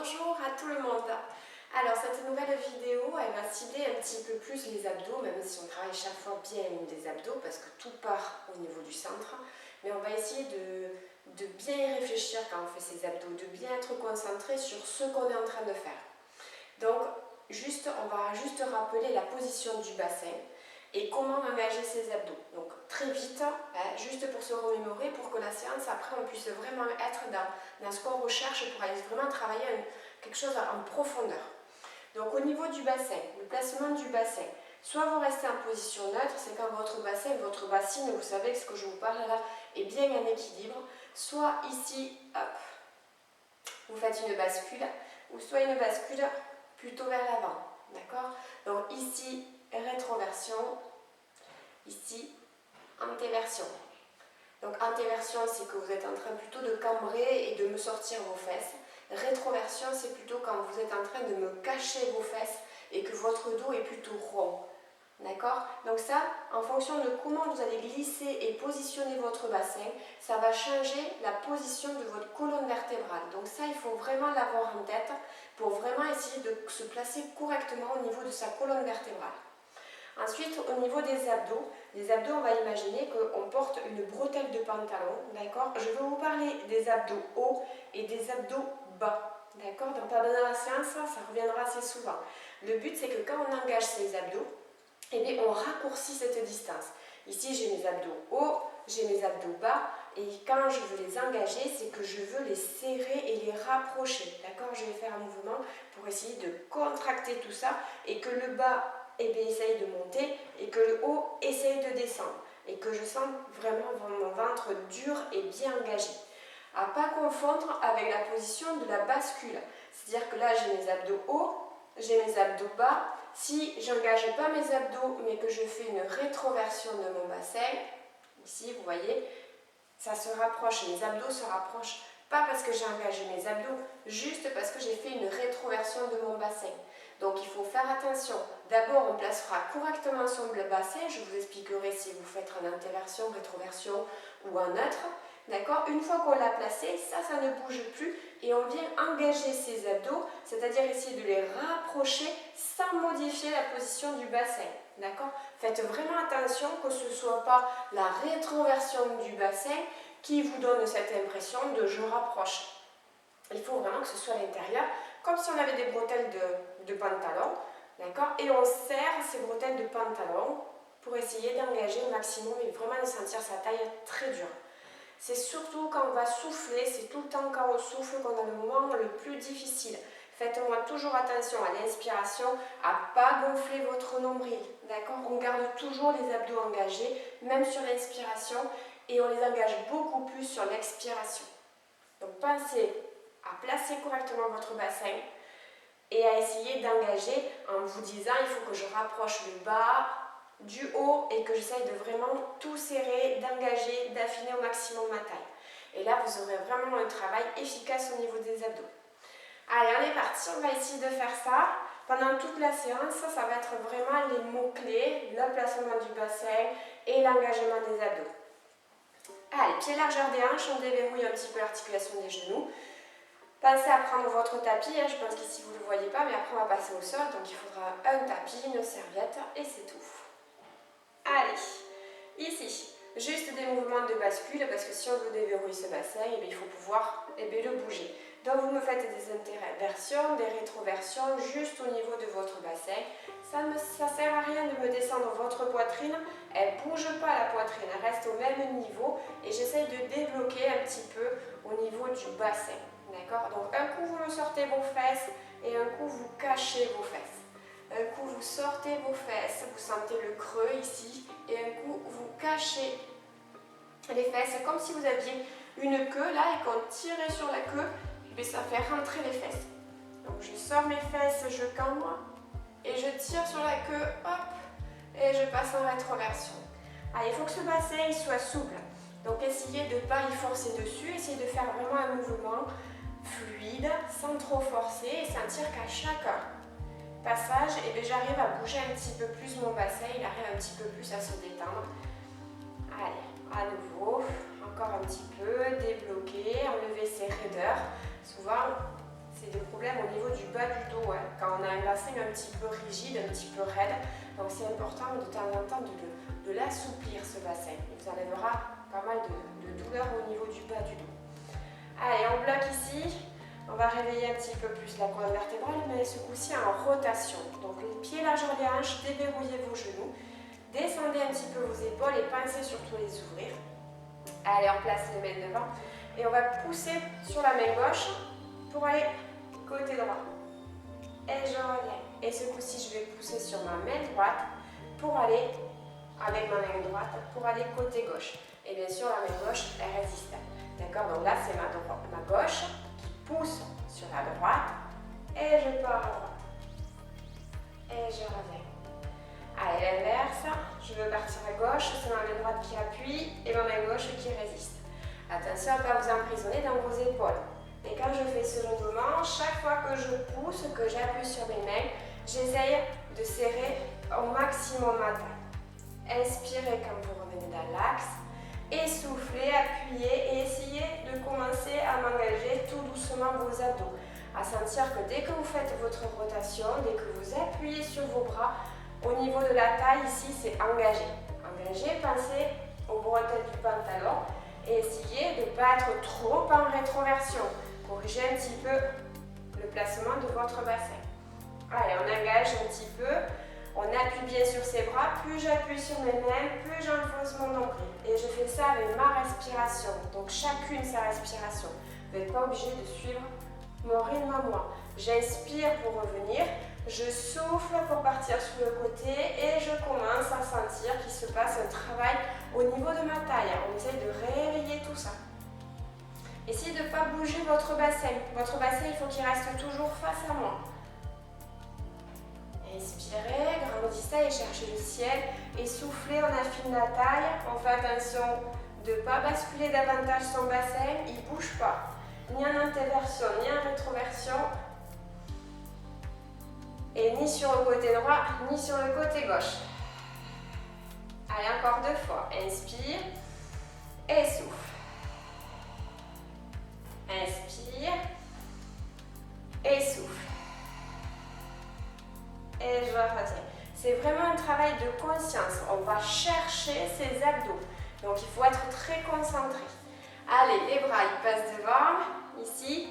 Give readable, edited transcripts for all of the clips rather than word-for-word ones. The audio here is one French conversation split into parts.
Bonjour à tout le monde. Alors cette nouvelle vidéo, elle va cibler un petit peu plus les abdos, même si on travaille chaque fois bien des abdos parce que tout part au niveau du centre. Mais on va essayer de bien y réfléchir quand on fait ces abdos, de bien être concentré sur ce qu'on est en train de faire. Donc on va juste rappeler la position du bassin et comment engager ses abdos. Donc très vite, juste pour se remémorer, pour que la séance après on puisse vraiment être dans ce qu'on recherche pour aller vraiment travailler quelque chose en profondeur. Donc au niveau du bassin, le placement du bassin, soit vous restez en position neutre, c'est quand votre bassin, votre bassine, vous savez que ce que je vous parle là, est bien en équilibre, soit ici, hop, vous faites une bascule, ou soit une bascule plutôt vers l'avant, d'accord? Donc ici, rétroversion, ici, antéversion. Donc antéversion, c'est que vous êtes en train plutôt de cambrer et de me sortir vos fesses. Rétroversion, c'est plutôt quand vous êtes en train de me cacher vos fesses et que votre dos est plutôt rond. D'accord? Donc ça, en fonction de comment vous allez glisser et positionner votre bassin, ça va changer la position de votre colonne vertébrale. Donc ça, il faut vraiment l'avoir en tête pour vraiment essayer de se placer correctement au niveau de sa colonne vertébrale. Ensuite, au niveau des abdos, on va imaginer qu'on porte une bretelle de pantalon, d'accord? Je vais vous parler des abdos hauts et des abdos bas, d'accord? Pendant la séance, ça reviendra assez souvent. Le but, c'est que quand on engage ces abdos, eh bien, on raccourcit cette distance. Ici, j'ai mes abdos hauts, j'ai mes abdos bas, et quand je veux les engager, c'est que je veux les serrer et les rapprocher, d'accord? Je vais faire un mouvement pour essayer de contracter tout ça, et que le bas essaye de monter, et que le haut essaye de descendre, et que je sens vraiment mon ventre dur et bien engagé. À ne pas confondre avec la position de la bascule, c'est-à-dire que là, j'ai mes abdos hauts, j'ai mes abdos bas. Si je n'engage pas mes abdos, mais que je fais une rétroversion de mon bassin, ici, vous voyez, ça se rapproche, mes abdos se rapprochent, pas parce que j'ai engagé mes abdos, juste parce que j'ai fait une rétroversion de mon bassin. Donc il faut faire attention. D'abord, on placera correctement son bassin, je vous expliquerai si vous faites en antéversion, rétroversion ou en neutre. D'accord? Une fois qu'on l'a placé, ça ne bouge plus et on vient engager ses abdos, c'est-à-dire essayer de les rapprocher sans modifier la position du bassin. D'accord? Faites vraiment attention que ce ne soit pas la rétroversion du bassin qui vous donne cette impression de je rapproche. Il faut vraiment que ce soit à l'intérieur, comme si on avait des bretelles de pantalon. D'accord? Et on serre ces bretelles de pantalon pour essayer d'engager au maximum et vraiment de sentir sa taille très dure. C'est surtout quand on va souffler, c'est tout le temps quand on souffle qu'on a le moment le plus difficile. Faites-moi toujours attention à l'inspiration, à ne pas gonfler votre nombril. D'accord? On garde toujours les abdos engagés, même sur l'inspiration, et on les engage beaucoup plus sur l'expiration. Donc pensez à placer correctement votre bassin et à essayer d'engager en vous disant il faut que je rapproche le bas du haut et que j'essaye de vraiment tout serrer, d'engager, d'affiner au maximum ma taille. Et là, vous aurez vraiment un travail efficace au niveau des abdos. Allez, on est parti, on va essayer de faire ça. Pendant toute la séance, ça va être vraiment les mots-clés, le placement du bassin et l'engagement des abdos. Allez, pied largeur des hanches, on déverrouille un petit peu l'articulation des genoux. Pensez à prendre votre tapis, je pense qu'ici vous ne le voyez pas, mais après on va passer au sol, donc il faudra un tapis, une serviette et c'est tout. Allez, ici, juste des mouvements de bascule parce que si on veut déverrouiller ce bassin, il faut pouvoir le bouger. Donc vous me faites des interversions, des rétroversions juste au niveau de votre bassin. Ça ne sert à rien de me descendre votre poitrine, elle ne bouge pas la poitrine, elle reste au même niveau et j'essaye de débloquer un petit peu au niveau du bassin. D'accord? Donc un coup vous me sortez vos fesses et un coup vous cachez vos fesses. Un coup, vous sortez vos fesses, vous sentez le creux ici, et un coup, vous cachez les fesses, comme si vous aviez une queue là, et qu'on tirait sur la queue, et ça fait rentrer les fesses. Donc, je sors mes fesses, je cambre, et je tire sur la queue, hop, et je passe en rétroversion. Allez, il faut que ce bassin il soit souple. Donc, essayez de ne pas y forcer dessus, essayez de faire vraiment un mouvement fluide, sans trop forcer, et sentir qu'à chaque passage, j'arrive à bouger un petit peu plus mon bassin, il arrive un petit peu plus à se détendre. Allez, à nouveau, encore un petit peu, débloquer, enlever ces raideurs. Souvent, c'est des problèmes un petit peu rigide, un petit peu raide. Donc c'est important de temps en temps de l'assouplir ce bassin. Il vous enlèvera pas mal de douleur au niveau du bas du dos. Allez, on bloque ici. On va réveiller un petit peu plus la colonne vertébrale, mais ce coup-ci en rotation. Donc les pieds largeur des hanches, déverrouillez vos genoux. Descendez un petit peu vos épaules et pensez surtout les ouvrir. Allez, on place les mains devant. Et on va pousser sur la main gauche pour aller côté droit. Et je reviens. Et ce coup-ci, je vais pousser sur ma main droite pour aller, avec ma main droite, pour aller côté gauche. Et bien sûr, la main gauche, elle résiste. D'accord? Donc là, c'est ma gauche qui pousse sur la droite. Et je pars à droite. Et je reviens. Allez, l'inverse. Je veux partir à gauche. C'est ma main droite qui appuie et ma main gauche qui résiste. Attention à ne pas vous emprisonner dans vos épaules. Et quand je fais ce mouvement, chaque fois que je pousse, que j'appuie sur mes mains, j'essaye de serrer au maximum ma taille. Inspirez quand vous revenez dans l'axe. Essoufflez, appuyez et essayez de commencer à m'engager tout doucement vos abdos. À sentir que dès que vous faites votre rotation, dès que vous appuyez sur vos bras, au niveau de la taille, ici, c'est engagé. Engagé, pensez aux bretelles du pantalon et essayez de ne pas être trop en rétroversion. Corrigez un petit peu le placement de votre bassin. Allez, on engage un petit peu. On appuie bien sur ses bras. Plus j'appuie sur mes mains, plus j'enfonce mon nombril. Et je fais ça avec ma respiration. Donc chacune sa respiration. Vous n'êtes pas obligé de suivre mon rythme à moi. J'inspire pour revenir. Je souffle pour partir sur le côté et je commence à sentir qu'il se passe un travail au niveau de ma taille. On essaye de réveiller tout ça. Essayez de ne pas bouger votre bassin. Votre bassin, il faut qu'il reste toujours face à moi. Inspirez, grandissez et cherchez le ciel. Et soufflez, on affine la taille. On fait attention de ne pas basculer davantage son bassin. Il ne bouge pas. Ni en antéversion, ni en rétroversion. Et ni sur le côté droit, ni sur le côté gauche. Allez, encore 2 fois. Inspire et souffle. Inspire et souffle. Et je retiens. C'est vraiment un travail de conscience. On va chercher ses abdos. Donc, il faut être très concentré. Allez, les bras, ils passent devant, ici.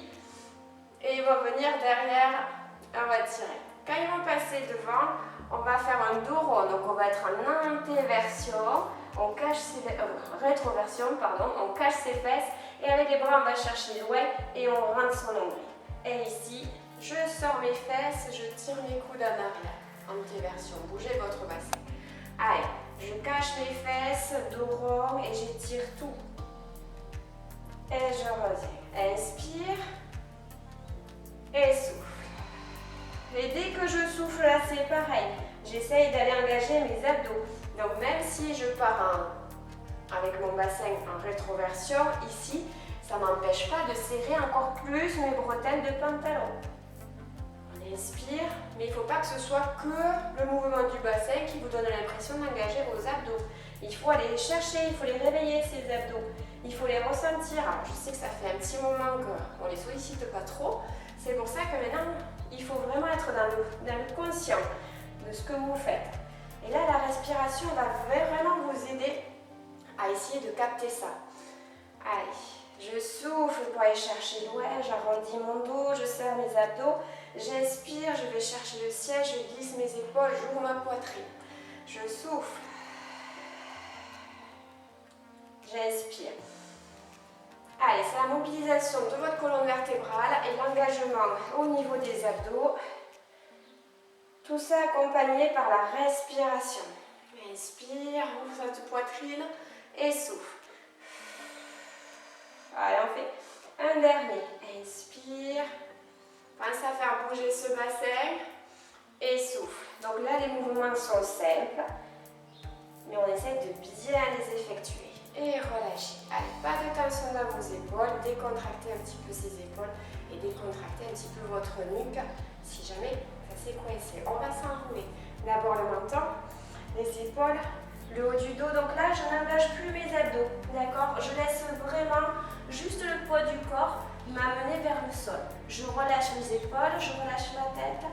Et ils vont venir derrière. On va tirer. Quand ils vont passer devant, on va faire un dos rond. Donc, on va être en antéversion. On cache ses rétroversion, pardon. On cache ses fesses. Et avec les bras, on va chercher loin et on rentre son nombril. Et ici, je sors mes fesses, je tire mes coudes en arrière. Antéversion, bougez votre bassin. Allez, je cache mes fesses, dos rond et j'étire tout. Et je reviens. Inspire et souffle. Et dès que je souffle là, c'est pareil. J'essaye d'aller engager mes abdos. Donc même si je pars avec mon bassin en rétroversion, ici, ça ne m'empêche pas de serrer encore plus mes bretelles de pantalon. On inspire, mais il ne faut pas que ce soit que le mouvement du bassin qui vous donne l'impression d'engager vos abdos. Il faut aller les chercher, il faut les réveiller ces abdos. Il faut les ressentir. Alors, je sais que ça fait un petit moment qu'on ne les sollicite pas trop. C'est pour ça que maintenant, il faut vraiment être dans le conscient de ce que vous faites. Et là, la respiration va vraiment vous aider à essayer de capter ça. Allez, je souffle pour aller chercher loin, j'arrondis mon dos, je serre mes abdos, j'inspire, je vais chercher le ciel, je glisse mes épaules, j'ouvre ma poitrine. Je souffle. J'inspire. Allez, c'est la mobilisation de votre colonne vertébrale et l'engagement au niveau des abdos. Tout ça accompagné par la respiration. Inspire, ouvre votre poitrine et souffle. Allez, on fait un dernier. Inspire. Pense à faire bouger ce bassin et souffle. Donc là, les mouvements sont simples, mais on essaie de bien les effectuer. Et relâchez. Allez, pas de tension dans vos épaules. Décontractez un petit peu ces épaules et décontractez un petit peu votre nuque si jamais ça s'est coincé. On va s'enrouler. D'abord le menton, les épaules, le haut du dos. Donc là, je n'engage plus mes abdos. D'accord? Je laisse vraiment juste le poids du corps m'amener vers le sol. Je relâche les épaules, je relâche la tête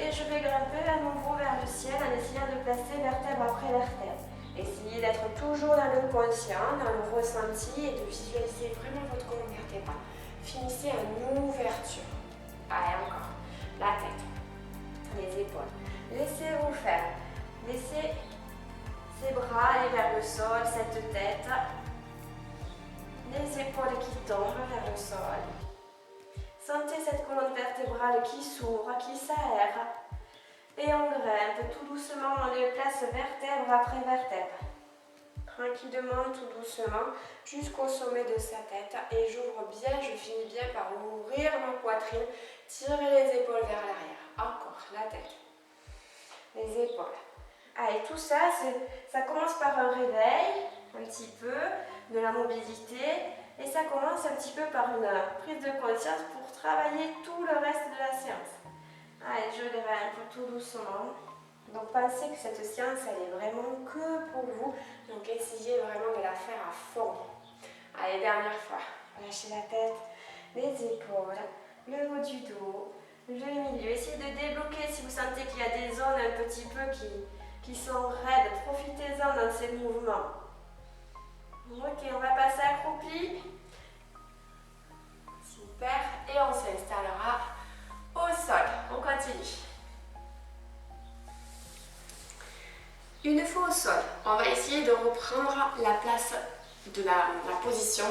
Et je vais grimper à nouveau vers le ciel en essayant de placer vertèbre après vertèbre. Essayez d'être toujours dans le conscient, dans le ressenti et de visualiser vraiment votre colonne vertébrale. Finissez en ouverture. Allez, encore. La tête, les épaules. Laissez-vous faire. Laissez ces bras aller vers le sol, cette tête. Les épaules qui tombent vers le sol. Sentez cette colonne vertébrale qui s'ouvre, qui s'aère. Et on grimpe tout doucement, on les place vertèbre après vertèbre. Tranquillement, tout doucement, jusqu'au sommet de sa tête. Et j'ouvre bien, je finis bien par ouvrir ma poitrine. Tirez les épaules vers l'arrière. Encore, la tête. Les épaules. Allez, tout ça, ça commence par un réveil, un petit peu, de la mobilité. Et ça commence un petit peu par une prise de conscience pour travailler tout le reste de la séance. Allez, je grimpe tout doucement. Donc pensez que cette séance, elle est vraiment que pour vous. Donc essayez vraiment de la faire à fond. Allez, dernière fois. Lâchez la tête, les épaules, le haut du dos, le milieu. Essayez de débloquer si vous sentez qu'il y a des zones un petit peu qui sont raides. Profitez-en dans ces mouvements. Ok, on va passer accroupi. Super. Et on s'installera au sol. On continue. Une fois au sol, on va essayer de reprendre la place de la position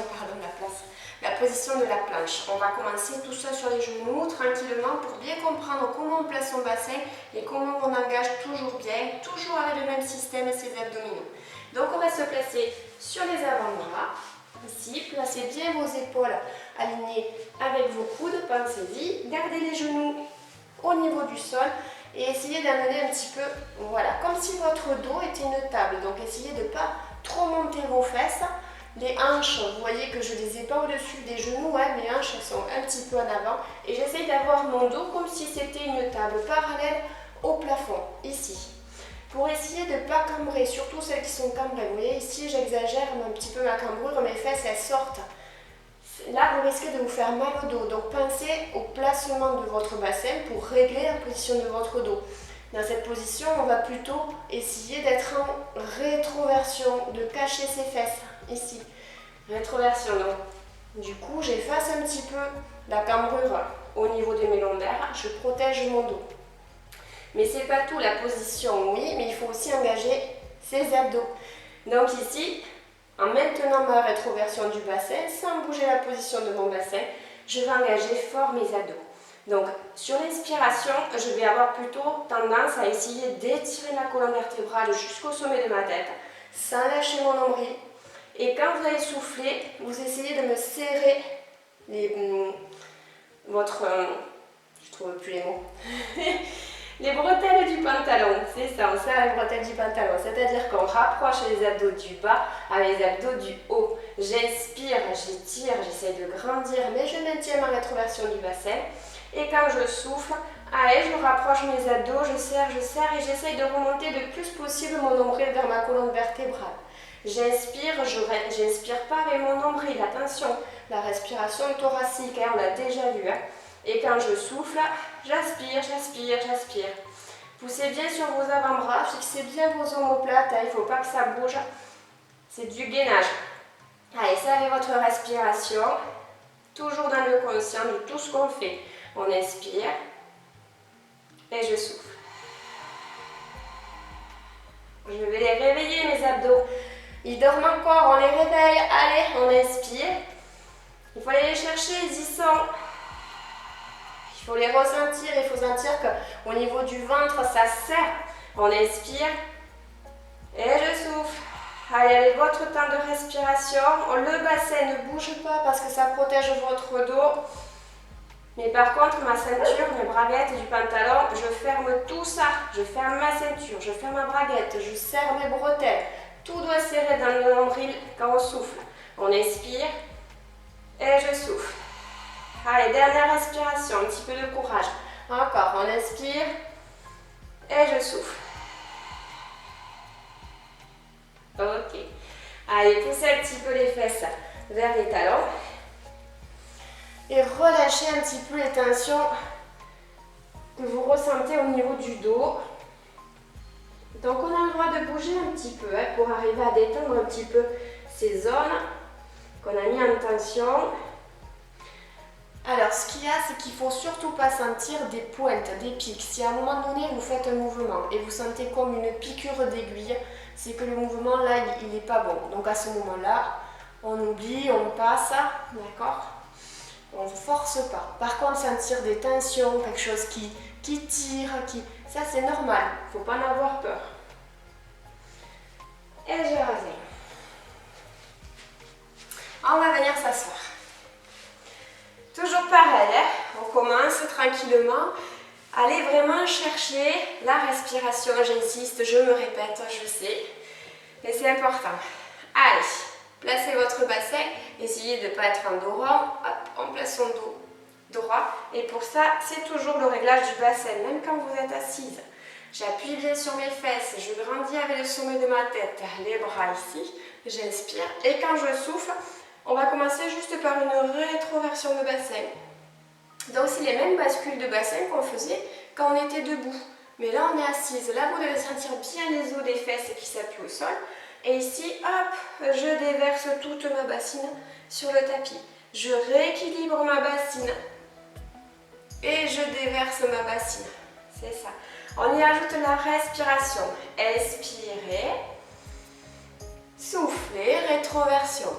de la planche. On va commencer tout ça sur les genoux, tranquillement, pour bien comprendre comment on place son bassin et comment on engage toujours bien, toujours avec le même système, ses abdominaux. Donc on va se placer sur les avant-bras, ici, placez bien vos épaules alignées avec vos coudes, pensez-y, gardez les genoux au niveau du sol. Et essayez d'amener un petit peu, voilà, comme si votre dos était une table. Donc essayez de ne pas trop monter vos fesses. Les hanches, vous voyez que je ne les ai pas au-dessus des genoux, hein, mes hanches sont un petit peu en avant. Et j'essaye d'avoir mon dos comme si c'était une table parallèle au plafond, ici. Pour essayer de ne pas cambrer, surtout celles qui sont cambrées. Vous voyez ici, j'exagère un petit peu ma cambrure, mes fesses, elles sortent. Là, vous risquez de vous faire mal au dos. Donc, pensez au placement de votre bassin pour régler la position de votre dos. Dans cette position, on va plutôt essayer d'être en rétroversion, de cacher ses fesses, ici. Rétroversion, donc. Du coup, j'efface un petit peu la cambrure au niveau de mes lombaires. Je protège mon dos. Mais c'est pas tout, la position, oui, mais il faut aussi engager ses abdos. Donc ici, en maintenant ma rétroversion du bassin, sans bouger la position de mon bassin, je vais engager fort mes abdos. Donc, sur l'inspiration, je vais avoir plutôt tendance à essayer d'étirer la colonne vertébrale jusqu'au sommet de ma tête, sans lâcher mon nombril. Et quand vous allez souffler, vous essayez de me serrer je trouve plus les mots. Les bretelles du pantalon, c'est ça, on serre les bretelles du pantalon, c'est-à-dire qu'on rapproche les abdos du bas avec les abdos du haut. J'inspire, j'étire, j'essaie de grandir, mais je maintiens ma rétroversion du bassin. Et quand je souffle, allez, je rapproche mes abdos, je serre et j'essaie de remonter le plus possible mon nombril vers ma colonne vertébrale. J'inspire, j'inspire pas avec mon nombril, attention, la respiration thoracique, hein, on l'a déjà vu. Hein. Et quand je souffle, j'aspire, j'aspire, j'aspire. Poussez bien sur vos avant-bras, fixez bien vos omoplates, hein, il ne faut pas que ça bouge. C'est du gainage. Allez, serrez votre respiration, toujours dans le conscient de tout ce qu'on fait. On inspire et je souffle. Je vais les réveiller, mes abdos. Ils dorment encore, on les réveille. Allez, on inspire. Il faut aller les chercher, ils y sont. Il faut les ressentir, il faut sentir qu'au niveau du ventre, ça serre. On inspire et je souffle. Allez, avec votre temps de respiration, le bassin ne bouge pas parce que ça protège votre dos. Mais par contre, ma ceinture, mes braguettes du pantalon, je ferme tout ça. Je ferme ma ceinture, je ferme ma braguette, je serre mes bretelles. Tout doit serrer dans le nombril quand on souffle. On inspire et je souffle. Allez, dernière respiration, un petit peu de courage. Encore, on inspire et je souffle. Ok. Allez, poussez un petit peu les fesses vers les talons. Et relâchez un petit peu les tensions que vous ressentez au niveau du dos. Donc on a le droit de bouger un petit peu pour arriver à détendre un petit peu ces zones qu'on a mis en tension. Alors ce qu'il y a, c'est qu'il ne faut surtout pas sentir des pointes, des pics. Si à un moment donné vous faites un mouvement et vous sentez comme une piqûre d'aiguille, c'est que le mouvement là il n'est pas bon. Donc à ce moment-là, on oublie, on passe, d'accord? On ne force pas. Par contre, sentir des tensions, quelque chose qui tire, ça c'est normal, il ne faut pas en avoir peur. Et je reviens. On va venir s'asseoir. Toujours pareil, on commence tranquillement. Allez vraiment chercher la respiration, j'insiste, je me répète, je sais, mais c'est important. Allez, placez votre bassin, essayez de ne pas être en dos rond, hop, on place son dos droit. Et pour ça, c'est toujours le réglage du bassin, même quand vous êtes assise. J'appuie bien sur mes fesses, je grandis avec le sommet de ma tête, les bras ici, j'inspire. Et quand je souffle, on va commencer juste par une rétroversion de bassin. Donc c'est les mêmes bascules de bassin qu'on faisait quand on était debout. Mais là on est assise. Là vous devez sentir bien les os des fesses qui s'appuient au sol. Et ici, hop, je déverse toute ma bassine sur le tapis. Je rééquilibre ma bassine. Et je déverse ma bassine. C'est ça. On y ajoute la respiration. Expirez. Soufflez, rétroversion.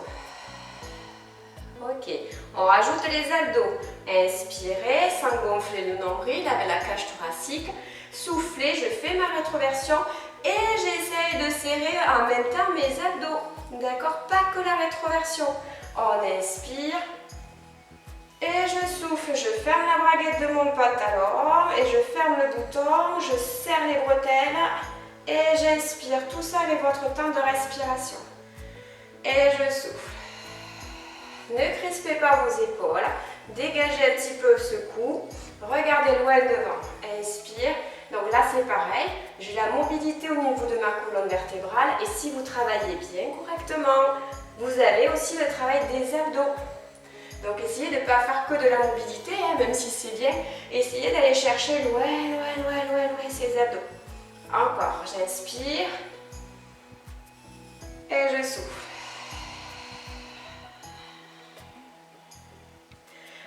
Ok, on rajoute les abdos. Inspirez sans gonfler le nombril avec la cage thoracique. Soufflez, je fais ma rétroversion et j'essaye de serrer en même temps mes abdos. D'accord? Pas que la rétroversion. On inspire et je souffle. Je ferme la braguette de mon pantalon et je ferme le bouton. Je serre les bretelles et j'inspire. Tout ça avec votre temps de respiration. Et je souffle. Ne crispez pas vos épaules, dégagez un petit peu ce cou, regardez loin devant, inspire. Donc là c'est pareil, j'ai la mobilité au niveau de ma colonne vertébrale et si vous travaillez bien correctement, vous avez aussi le travail des abdos. Donc essayez de ne pas faire que de la mobilité, même si c'est bien, essayez d'aller chercher loin ces abdos. Encore, j'inspire et je souffle.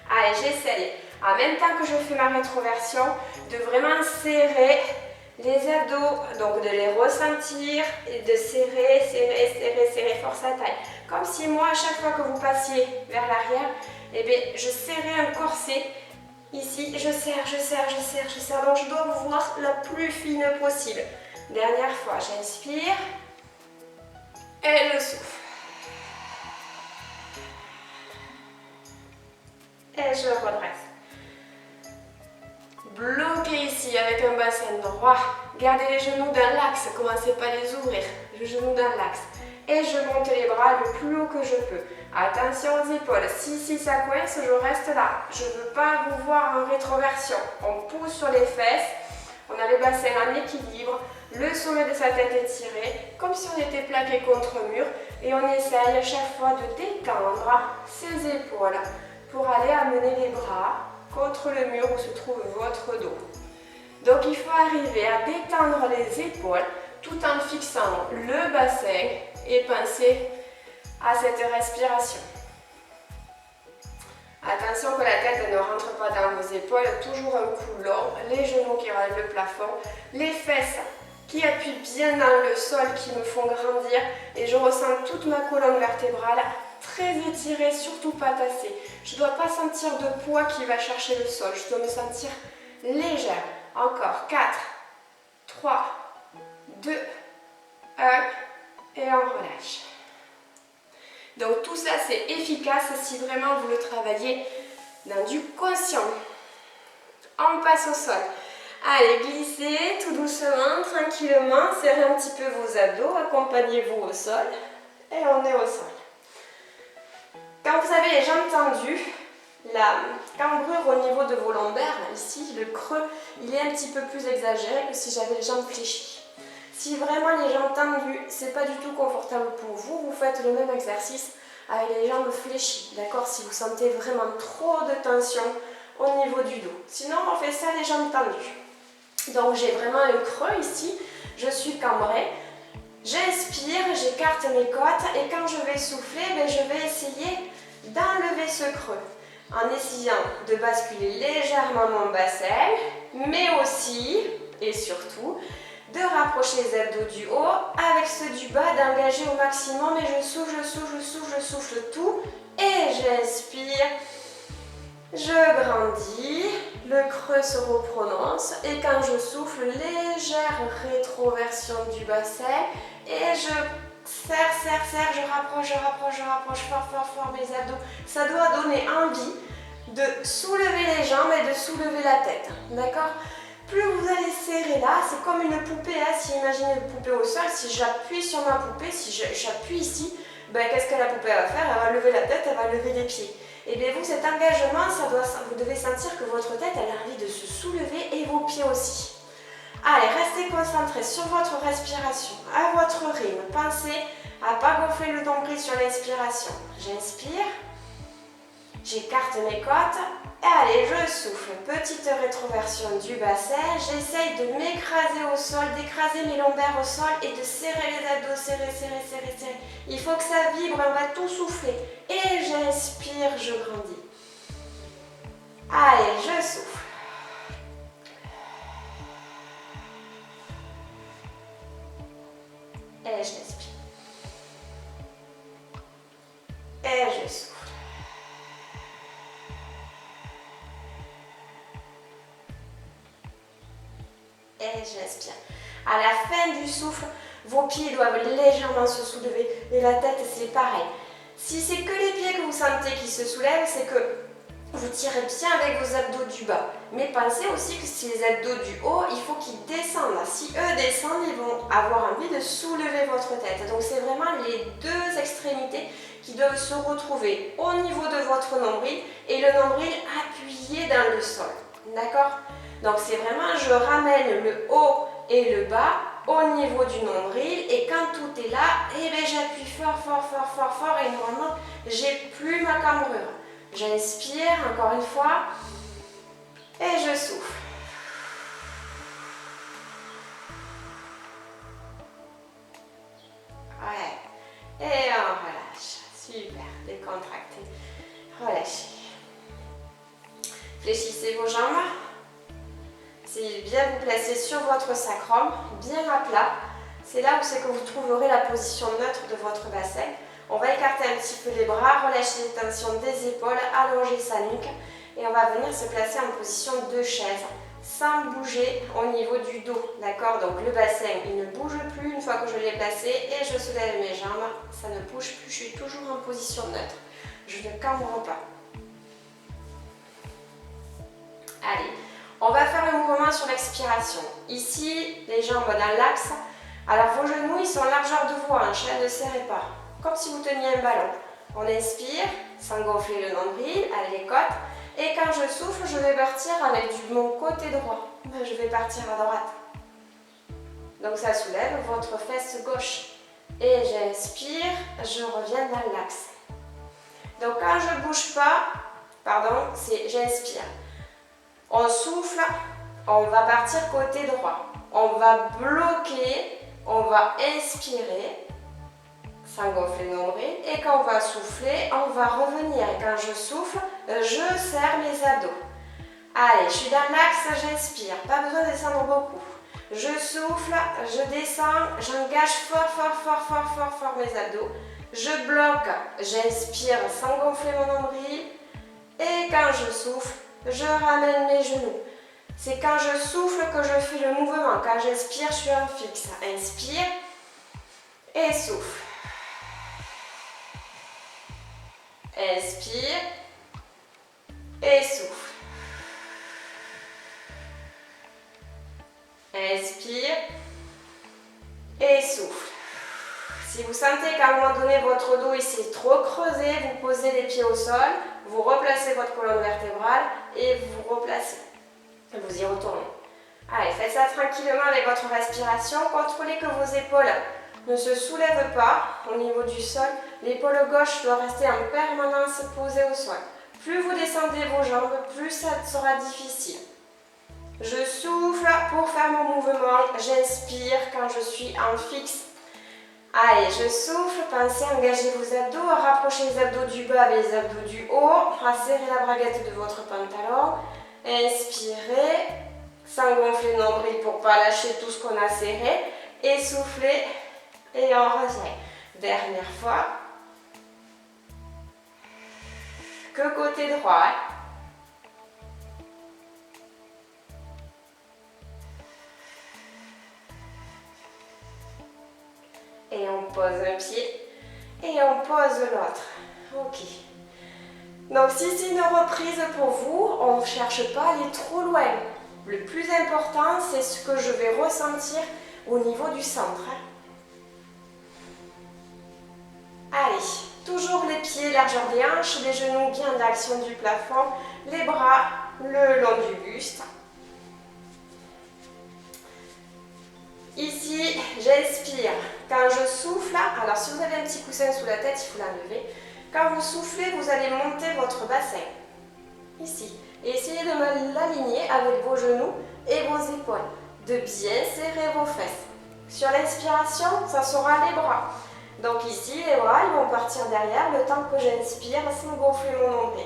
Allez, j'essaye, en même temps que je fais ma rétroversion, de vraiment serrer les abdos, donc de les ressentir et de serrer fort sa taille. Comme si moi, à chaque fois que vous passiez vers l'arrière, eh bien, je serrais un corset. Ici, je serre. Donc, je dois vous voir la plus fine possible. Dernière fois, j'inspire et je souffle. Et je redresse. Bloquez ici avec un bassin droit. Gardez les genoux dans l'axe. Commencez pas à les ouvrir. Les genoux dans l'axe. Et je monte les bras le plus haut que je peux. Attention aux épaules. Si ça coince, je reste là. Je ne veux pas vous voir en rétroversion. On pousse sur les fesses. On a le bassin en équilibre. Le sommet de sa tête est tiré. Comme si on était plaqué contre un mur. Et on essaye à chaque fois de détendre ses épaules pour aller amener les bras contre le mur où se trouve votre dos. Donc il faut arriver à détendre les épaules tout en fixant le bassin et penser à cette respiration. Attention que la tête ne rentre pas dans vos épaules, toujours un cou long, les genoux qui relèvent le plafond, les fesses qui appuient bien dans le sol, qui me font grandir et je ressens toute ma colonne vertébrale très étirée, surtout pas tassée. Je ne dois pas sentir de poids qui va chercher le sol, je dois me sentir légère. Encore 4, 3, 2, 1 et on relâche. Donc tout ça c'est efficace si vraiment vous le travaillez dans du conscient. On passe au sol. Allez, glissez tout doucement, tranquillement, serrez un petit peu vos abdos, accompagnez-vous au sol et on est au sol. Quand vous avez les jambes tendues, la cambrure au niveau de vos lombaires, ici, le creux, il est un petit peu plus exagéré que si j'avais les jambes fléchies. Si vraiment les jambes tendues, c'est pas du tout confortable pour vous, vous faites le même exercice avec les jambes fléchies, d'accord? Si vous sentez vraiment trop de tension au niveau du dos. Sinon, on fait ça les jambes tendues. Donc, j'ai vraiment un creux ici. Je suis cambrée. J'inspire, j'écarte mes côtes et quand je vais souffler, je vais essayer d'enlever ce creux en essayant de basculer légèrement mon bassin, mais aussi et surtout de rapprocher les abdos du haut avec ceux du bas, d'engager au maximum et je souffle, je souffle, je souffle, je souffle tout et j'inspire, je grandis, le creux se reprononce et quand je souffle, légère rétroversion du bassin et je serre, je rapproche fort mes abdos. Ça doit donner envie de soulever les jambes et de soulever la tête, d'accord? Plus vous allez serrer là, c'est comme une poupée, hein. Si imaginez une poupée au sol, si j'appuie sur ma poupée, si j'appuie ici, qu'est-ce que la poupée va faire? Elle va lever la tête, elle va lever les pieds. Et bien vous, cet engagement, vous devez sentir que votre tête, elle a envie de se soulever et vos pieds aussi. Allez, restez concentrés sur votre respiration, à votre rythme. Pensez à ne pas gonfler le nombril sur l'inspiration. J'inspire, j'écarte mes côtes. Allez, je souffle. Petite rétroversion du bassin. J'essaye de m'écraser au sol, d'écraser mes lombaires au sol et de serrer les abdos, serrer. Il faut que ça vibre, on va tout souffler. Et j'inspire, je grandis. Allez, je souffle. Et j'inspire. Et je souffle. Et j'inspire. À la fin du souffle, vos pieds doivent légèrement se soulever et la tête c'est pareil. Si c'est que les pieds que vous sentez qui se soulèvent, c'est que vous tirez bien avec vos abdos du bas. Mais pensez aussi que si les abdos du haut, il faut qu'ils descendent. Si eux descendent, ils vont avoir envie de soulever votre tête. Donc c'est vraiment les deux extrémités qui doivent se retrouver au niveau de votre nombril et le nombril appuyé dans le sol. D'accord ? Donc c'est vraiment, je ramène le haut et le bas au niveau du nombril et quand tout est là, j'appuie fort et normalement, j'ai plus ma cambrure. J'inspire encore une fois et je souffle. Ouais. Et on relâche. Super. Décontracté. Relâchez. Fléchissez vos jambes. C'est bien vous placer sur votre sacrum, bien à plat. C'est là où c'est que vous trouverez la position neutre de votre bassin. On va écarter un petit peu les bras, relâcher les tensions des épaules, allonger sa nuque et on va venir se placer en position de chaise sans bouger au niveau du dos. D'accord? Donc le bassin, il ne bouge plus une fois que je l'ai placé et je soulève mes jambes. Ça ne bouge plus, je suis toujours en position neutre. Je ne cambre pas. Allez. On va faire le mouvement sur l'expiration. Ici, les jambes dans l'axe. Alors vos genoux, ils sont largeur de vos hanches, ne serrez pas. Comme si vous teniez un ballon. On inspire, sans gonfler le nombril, à les côtes. Et quand je souffle, je vais partir avec mon côté droit. Je vais partir à droite. Donc ça soulève votre fesse gauche. Et j'inspire, je reviens dans l'axe. Donc quand je ne bouge pas, c'est j'inspire. On souffle, on va partir côté droit. On va bloquer, on va inspirer, sans gonfler le nombril. Et quand on va souffler, on va revenir. Et quand je souffle, je serre mes abdos. Allez, je suis dans l'axe, j'inspire. Pas besoin de descendre beaucoup. Je souffle, je descends, j'engage fort mes abdos. Je bloque, j'inspire sans gonfler mon nombril. Et quand je souffle, je ramène mes genoux. C'est quand je souffle que je fais le mouvement. Quand j'inspire, je suis en fixe. Inspire et souffle. Inspire et souffle. Inspire et souffle. Si vous sentez qu'à un moment donné votre dos est trop creusé, vous posez les pieds au sol, vous replacez votre colonne vertébrale et vous vous replacez. Vous y retournez. Allez, faites ça tranquillement avec votre respiration. Contrôlez que vos épaules ne se soulèvent pas au niveau du sol. L'épaule gauche doit rester en permanence posée au sol. Plus vous descendez vos jambes, plus ça sera difficile. Je souffle pour faire mon mouvement, j'inspire quand je suis en fixe. Allez, je souffle, pensez à engager vos abdos, à rapprocher les abdos du bas avec les abdos du haut, à serrer la braguette de votre pantalon. Inspirez, sans gonfler le nombril pour ne pas lâcher tout ce qu'on a serré. Et soufflez, et on revient. Dernière fois. Que côté droit, hein? Et on pose un pied et on pose l'autre. Ok. Donc si c'est une reprise pour vous, on ne cherche pas à aller trop loin. Le plus important, c'est ce que je vais ressentir au niveau du centre. Allez, toujours les pieds, largeur des hanches, les genoux bien en l'action du plafond, les bras le long du buste. Ici, j'inspire. Quand je souffle, alors si vous avez un petit coussin sous la tête, il faut l'enlever. Quand vous soufflez, vous allez monter votre bassin. Ici. Et essayez de l'aligner avec vos genoux et vos épaules. De bien serrer vos fesses. Sur l'inspiration, ça sera les bras. Donc ici, les bras ils vont partir derrière le temps que j'inspire sans gonfler mon nombril.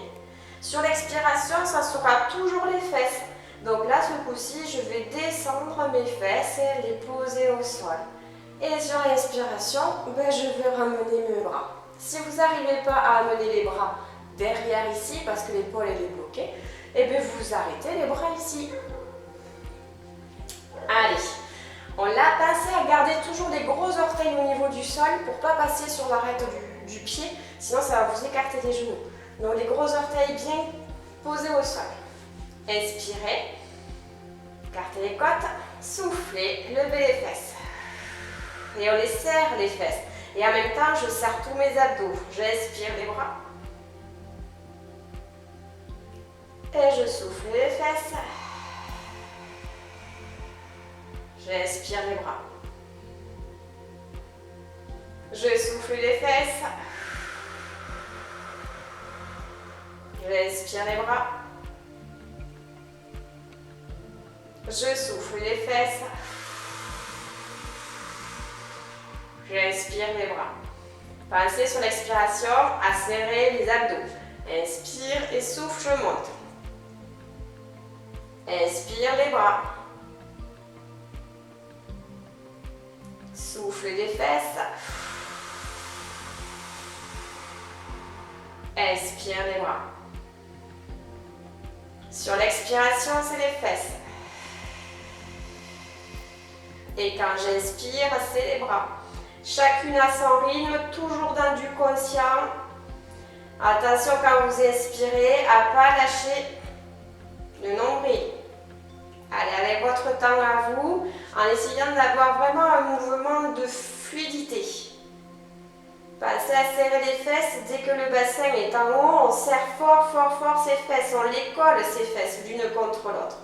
Sur l'expiration, ça sera toujours les fesses. Donc là, ce coup-ci, je vais descendre mes fesses et les poser au sol. Et sur l'inspiration, je vais ramener mes bras. Si vous n'arrivez pas à amener les bras derrière ici, parce que l'épaule elle est bloquée, et bien vous arrêtez les bras ici. Allez, on l'a passé à garder toujours les gros orteils au niveau du sol pour ne pas passer sur l'arête du pied, sinon ça va vous écarter les genoux. Donc les gros orteils bien posés au sol. Inspirez, écartez les côtes, soufflez, levez les fesses. Et on les serre les fesses. Et en même temps, je serre tous mes abdos. J'inspire les bras. Et je souffle les fesses. J'inspire les bras. Je souffle les fesses. J'inspire les bras. Je souffle les fesses. J'inspire les bras. Pensez sur l'expiration à serrer les abdos. Inspire et souffle, je monte. Inspire les bras. Souffle les fesses. Inspire les bras. Sur l'expiration, c'est les fesses. Et quand j'inspire, c'est les bras. Chacune à son rythme, toujours dans du conscient. Attention quand vous inspirez à ne pas lâcher le nombril. Allez avec votre temps à vous, en essayant d'avoir vraiment un mouvement de fluidité. Pensez à serrer les fesses, dès que le bassin est en haut, on serre fort, fort, fort ses fesses, on les colle ses fesses l'une contre l'autre.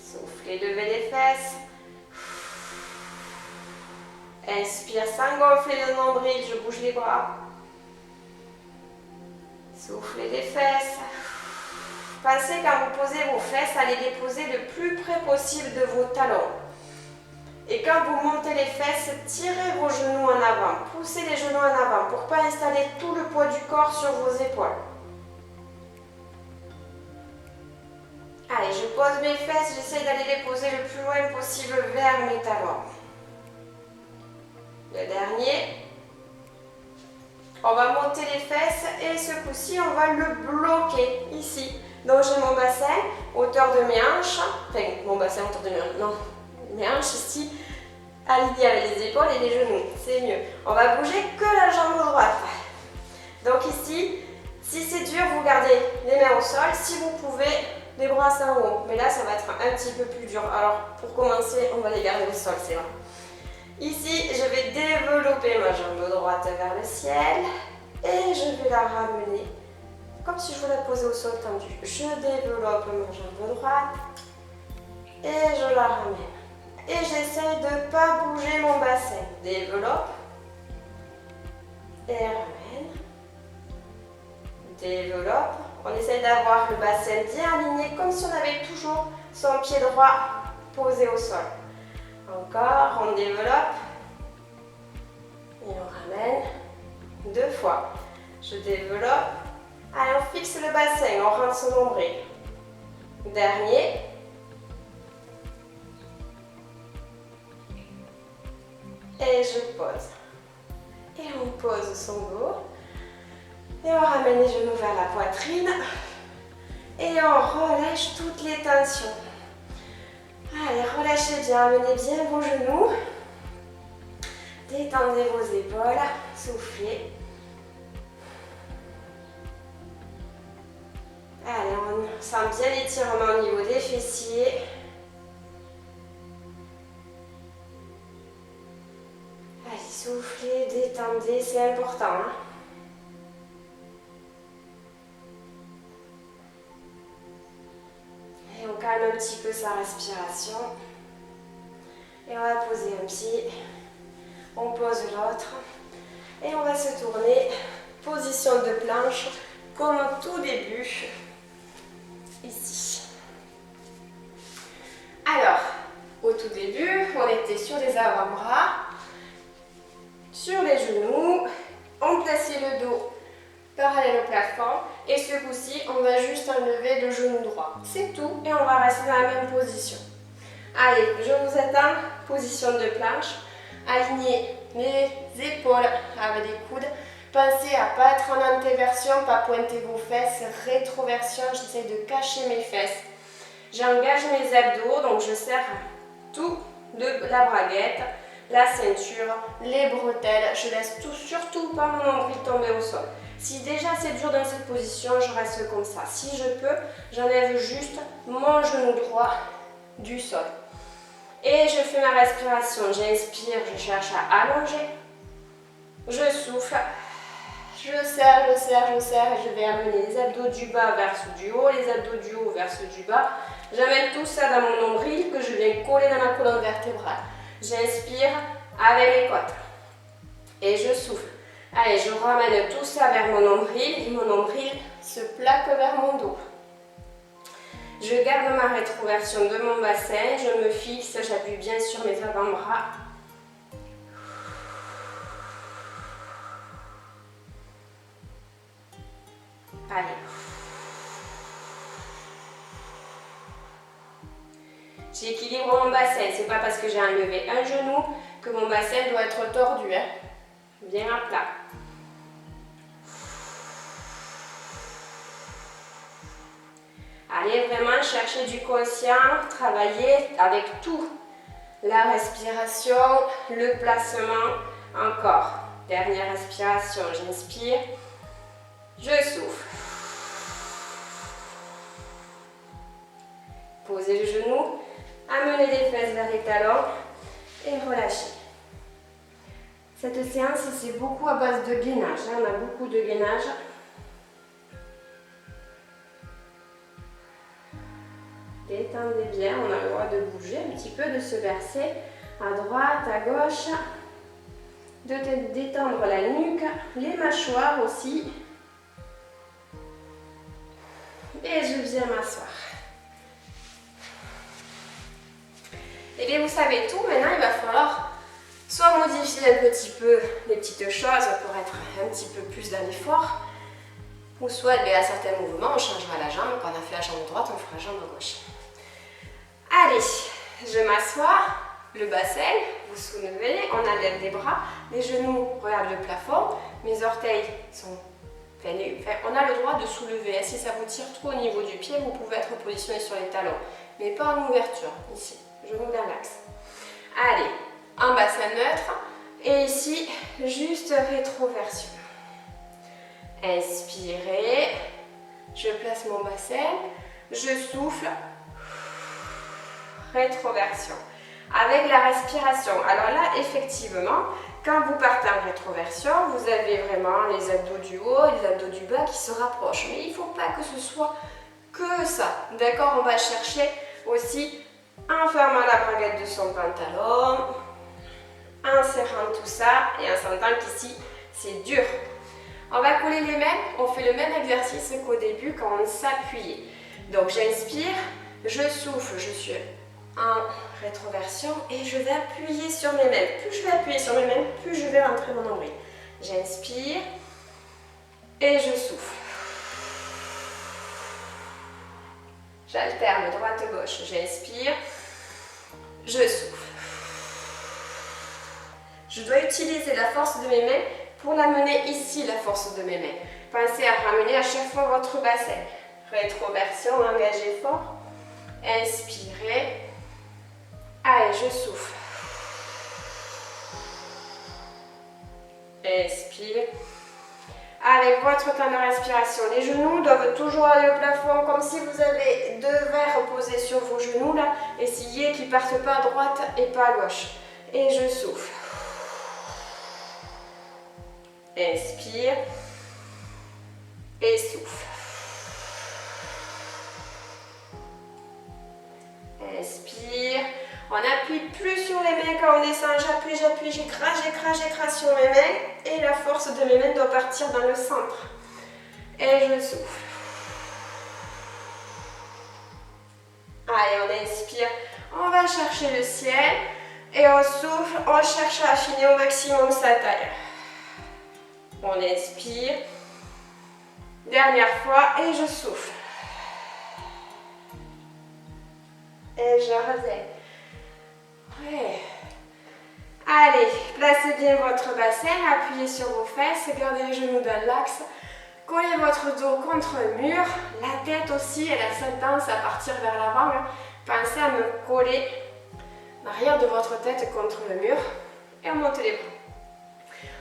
Soufflez, levez les fesses. Inspire sans gonfler le nombril, je bouge les bras. Soufflez les fesses. Pensez quand vous posez vos fesses à les déposer le plus près possible de vos talons. Et quand vous montez les fesses, tirez vos genoux en avant. Poussez les genoux en avant pour ne pas installer tout le poids du corps sur vos épaules. Allez, je pose mes fesses, j'essaie d'aller les poser le plus loin possible vers mes talons. Le dernier. On va monter les fesses et ce coup-ci, on va le bloquer ici. Donc j'ai mon bassin, hauteur de mes hanches, enfin mon bassin, hauteur de mes hanches, non, mes hanches ici, alignées avec les épaules et les genoux, c'est mieux. On va bouger que la jambe droite. Donc ici, si c'est dur, vous gardez les mains au sol, si vous pouvez, les bras en haut. Mais là, ça va être un petit peu plus dur. Alors pour commencer, on va les garder au sol, c'est vrai. Ici, je vais développer ma jambe droite vers le ciel et je vais la ramener comme si je voulais la poser au sol tendu. Je développe ma jambe droite et je la ramène. Et j'essaye de ne pas bouger mon bassin. Développe. Et ramène. Développe. On essaie d'avoir le bassin bien aligné, comme si on avait toujours son pied droit posé au sol. Encore, on développe. Et on ramène. 2 fois. Je développe. Allez, on fixe le bassin, on rentre son nombril. Dernier. Et je pose. Et on pose son dos. Et on ramène les genoux vers la poitrine. Et on relâche toutes les tensions. Allez, relâchez bien, amenez bien vos genoux. Détendez vos épaules. Soufflez. Allez, on sent bien l'étirement au niveau des fessiers. Allez, soufflez, détendez, c'est important. Hein? Et on calme un petit peu sa respiration. Et on va poser un pied. On pose l'autre. Et on va se tourner. Position de planche, comme au tout début. Ici. Alors, au tout début, on était sur les avant-bras, sur les genoux, on plaçait le dos parallèle au plafond et ce coup-ci, on va juste enlever le genou droit. C'est tout et on va rester dans la même position. Allez, je vous attends, position de planche, alignez les épaules avec les coudes. Pensez à ne pas être en antéversion, pas pointer vos fesses, rétroversion, j'essaie de cacher mes fesses. J'engage mes abdos, donc je serre tout de la braguette, la ceinture, les bretelles. Je laisse tout, surtout pas mon nombril tomber au sol. Si déjà c'est dur dans cette position, je reste comme ça. Si je peux, j'enlève juste mon genou droit du sol. Et je fais ma respiration. J'inspire, je cherche à allonger. Je souffle. Je serre, je serre, je serre et je vais amener les abdos du bas vers ceux du haut, les abdos du haut vers ceux du bas. J'amène tout ça dans mon nombril que je viens coller dans ma colonne vertébrale. J'inspire avec les côtes et je souffle. Allez, je ramène tout ça vers mon nombril et mon nombril se plaque vers mon dos. Je garde ma rétroversion de mon bassin, je me fixe, j'appuie bien sur mes avant-bras. Allez. J'équilibre mon bassin, c'est pas parce que j'ai enlevé un genou que mon bassin doit être tordu, hein. Bien à plat. Allez vraiment chercher du conscient, travailler avec tout. La respiration, le placement, encore. Dernière respiration, j'inspire, je souffle. Posez le genou, amenez les fesses vers les talons et relâchez. Cette séance, c'est beaucoup à base de gainage. On a beaucoup de gainage. Détendez bien, on a le droit de bouger un petit peu, de se verser à droite, à gauche, de détendre la nuque, les mâchoires aussi. Et je viens m'asseoir. Et bien vous savez tout, maintenant il va falloir soit modifier un petit peu les petites choses pour être un petit peu plus dans l'effort, ou soit à certains mouvements on changera la jambe, quand on a fait la jambe droite on fera la jambe gauche. Allez, je m'assois, le bassin, vous soulevez, on enlève les bras, les genoux regardent le plafond, mes orteils sont on a le droit de soulever. Si ça vous tire trop au niveau du pied, vous pouvez être positionné sur les talons, mais pas en ouverture, ici, genou vers l'axe. Allez, un bassin neutre, et ici, juste rétroversion. Inspirez, je place mon bassin, je souffle, rétroversion. Avec la respiration, alors là, effectivement, quand vous partez en rétroversion, vous avez vraiment les abdos du haut et les abdos du bas qui se rapprochent. Mais il ne faut pas que ce soit que ça. D'accord? On va chercher aussi en fermant la braguette de son pantalon, en serrant tout ça et en sentant qu'ici c'est dur. On va coller les mains, on fait le même exercice qu'au début quand on s'appuyait. Donc j'inspire, je souffle, je suis en rétroversion et je vais appuyer sur mes mains. Plus je vais appuyer sur mes mains, plus je vais rentrer mon nombril. J'inspire et je souffle. J'alterne droite-gauche, j'inspire, je souffle. Je dois utiliser la force de mes mains pour l'amener ici, la force de mes mains. Pensez à ramener à chaque fois votre bassin. Rétroversion, engagez fort. Inspirez. Allez, je souffle. Inspire. Avec votre temps de respiration, les genoux doivent toujours aller au plafond, comme si vous avez deux verres posés sur vos genoux là. Essayez qu'ils ne partent pas à droite et pas à gauche. Et je souffle. Inspire. Et souffle. Inspire. On n'appuie plus sur les mains quand on descend. J'appuie, j'écrase sur mes mains. Et la force de mes mains doit partir dans le centre. Et je souffle. Allez, on inspire. On va chercher le ciel. Et on souffle. On cherche à affiner au maximum sa taille. On inspire. Dernière fois. Et je souffle. Et je reviens. Ouais. Allez, placez bien votre bassin, appuyez sur vos fesses, gardez les genoux dans l'axe, collez votre dos contre le mur, la tête aussi, elle a cette tendance à partir vers l'avant. Pensez à me coller l'arrière de votre tête contre le mur et on monte les bras.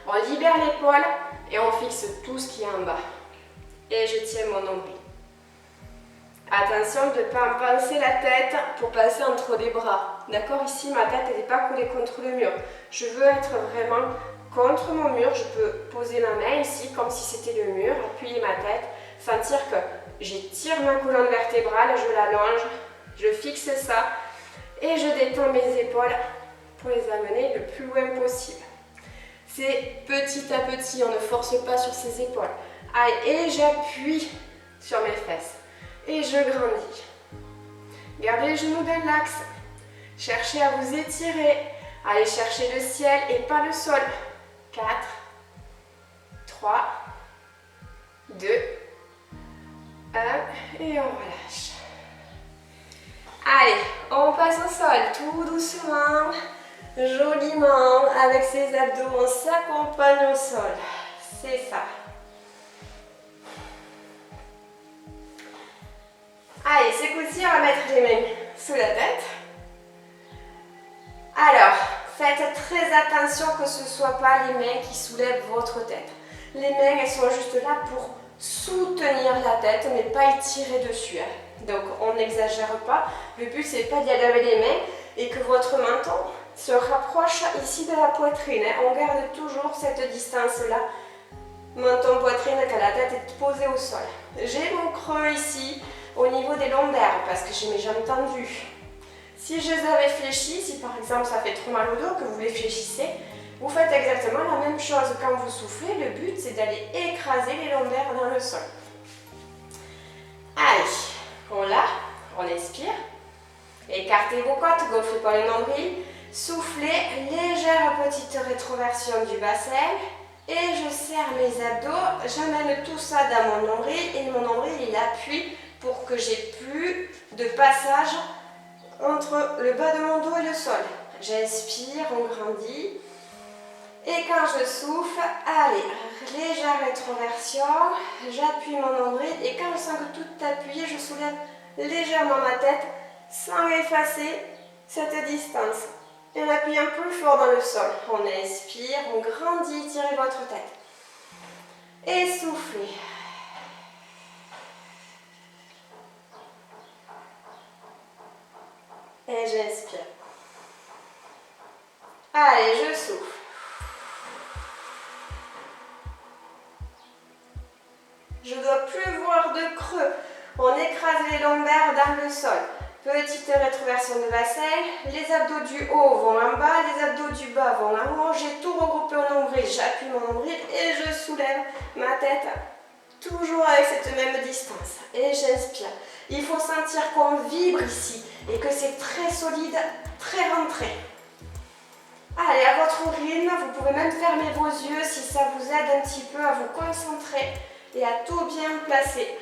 On libère l'épaule et on fixe tout ce qui est en bas. Et je tiens mon nombril. Attention de ne pas penser la tête pour passer entre les bras. D'accord? Ici, ma tête n'est pas collée contre le mur. Je veux être vraiment contre mon mur. Je peux poser ma main ici comme si c'était le mur, appuyer ma tête, sentir que j'étire ma colonne vertébrale, je l'allonge, je fixe ça et je détends mes épaules pour les amener le plus loin possible. C'est petit à petit, on ne force pas sur ses épaules. Allez, et j'appuie sur mes fesses. Et je grandis. Gardez les genoux dans l'axe. Cherchez à vous étirer. Allez chercher le ciel et pas le sol. 4, 3, 2, 1 et on relâche. Allez, on passe au sol tout doucement, joliment. Avec ses abdos, on s'accompagne au sol. C'est ça. Allez, ce coup-ci, on va mettre les mains sous la tête. Alors, faites très attention que ce ne soit pas les mains qui soulèvent votre tête. Les mains, elles sont juste là pour soutenir la tête, mais pas étirer dessus. Donc, on n'exagère pas. Le but, c'est pas d'y aller avec les mains et que votre menton se rapproche ici de la poitrine. On garde toujours cette distance-là. Menton-poitrine quand la tête est posée au sol. J'ai mon creux ici au niveau des lombaires parce que j'ai mes jambes tendues. Si je les avais fléchies, si par exemple ça fait trop mal au dos, que vous les fléchissez, vous faites exactement la même chose quand vous soufflez. Le but c'est d'aller écraser les lombaires dans le sol. Allez, on expire. Écartez vos côtes, gonflez pas le nombril. Soufflez, légère petite rétroversion du bassin. Et je serre mes abdos, j'amène tout ça dans mon nombril et mon nombril il appuie pour que j'ai plus de passage entre le bas de mon dos et le sol. J'inspire, on grandit. Et quand je souffle, allez, légère rétroversion, j'appuie mon nombril et quand je sens que tout est appuyé, je soulève légèrement ma tête sans effacer cette distance. Et on appuie un peu fort dans le sol. On inspire, on grandit, tirez votre tête. Et soufflez. Et j'inspire. Allez, je souffle. Je ne dois plus voir de creux. On écrase les lombaires dans le sol. Petite rétroversion de bassin. Les abdos du haut vont en bas, les abdos du bas vont en haut. J'ai tout regroupé au nombril. J'appuie mon nombril et je soulève ma tête. Toujours avec cette même distance. Et j'inspire. Il faut sentir qu'on vibre ici et que c'est très solide, très rentré. Allez, à votre rythme, vous pouvez même fermer vos yeux si ça vous aide un petit peu à vous concentrer et à tout bien placer.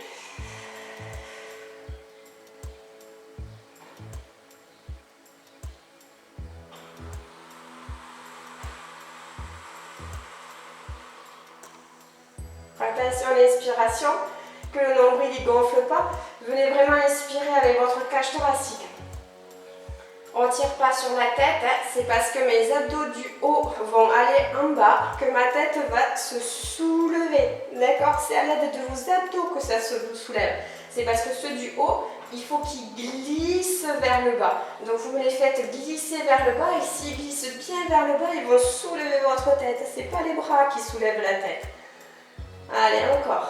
Attention à l'inspiration, que le nombril ne gonfle pas. Venez vraiment inspirer avec votre cage thoracique. On ne tire pas sur la tête, c'est parce que mes abdos du haut vont aller en bas que ma tête va se soulever. D'accord? C'est à l'aide de vos abdos que ça se soulève. C'est parce que ceux du haut, il faut qu'ils glissent vers le bas. Donc vous me les faites glisser vers le bas et s'ils glissent bien vers le bas, ils vont soulever votre tête. Ce n'est pas les bras qui soulèvent la tête. Allez, encore.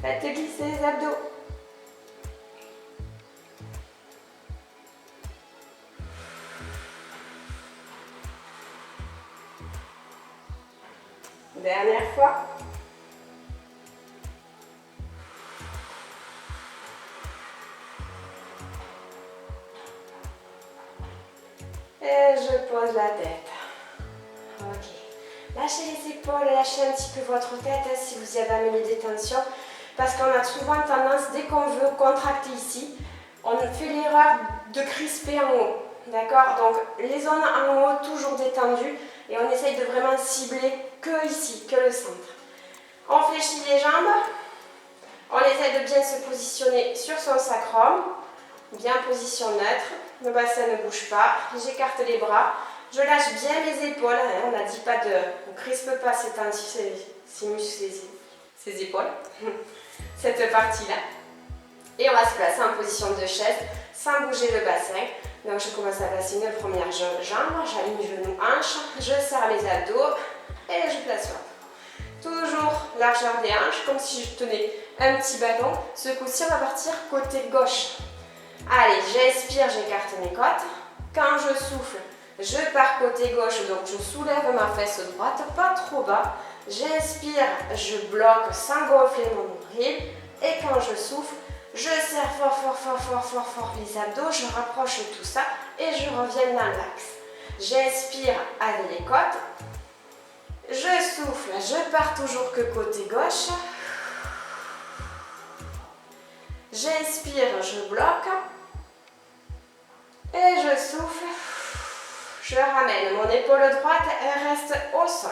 Faites glisser les abdos. Dernière fois. Et je pose la tête. Ok. Lâchez les épaules, lâchez un petit peu votre tête si vous y avez amené des tensions. Parce qu'on a souvent tendance, dès qu'on veut contracter ici, on fait l'erreur de crisper en haut. D'accord? Donc les zones en haut toujours détendues et on essaye de vraiment cibler que ici, que le centre. On fléchit les jambes, on essaie de bien se positionner sur son sacrum, bien position neutre, le bassin ne bouge pas, j'écarte les bras, je lâche bien les épaules, on n'a dit pas de, on ne crispe pas ces muscles, ces épaules, cette partie-là. Et on va se placer en position de chaise sans bouger le bassin. Donc je commence à placer une première jambe, j'aligne genou, hanche, je serre les abdos et je place l'autre. Toujours largeur des hanches, comme si je tenais un petit ballon. Ce coup-ci, on va partir côté gauche. Allez, j'inspire, j'écarte mes côtes. Quand je souffle, je pars côté gauche, donc je soulève ma fesse droite, pas trop bas. J'inspire, je bloque sans gonfler mon nombril. Et quand je souffle, je serre fort, fort, fort, fort, fort, fort les abdos, je rapproche tout ça et je reviens dans l'axe. J'inspire avec les côtes. Je souffle, je pars toujours que côté gauche. J'inspire, je bloque. Et je souffle. Je ramène mon épaule droite, elle reste au sol.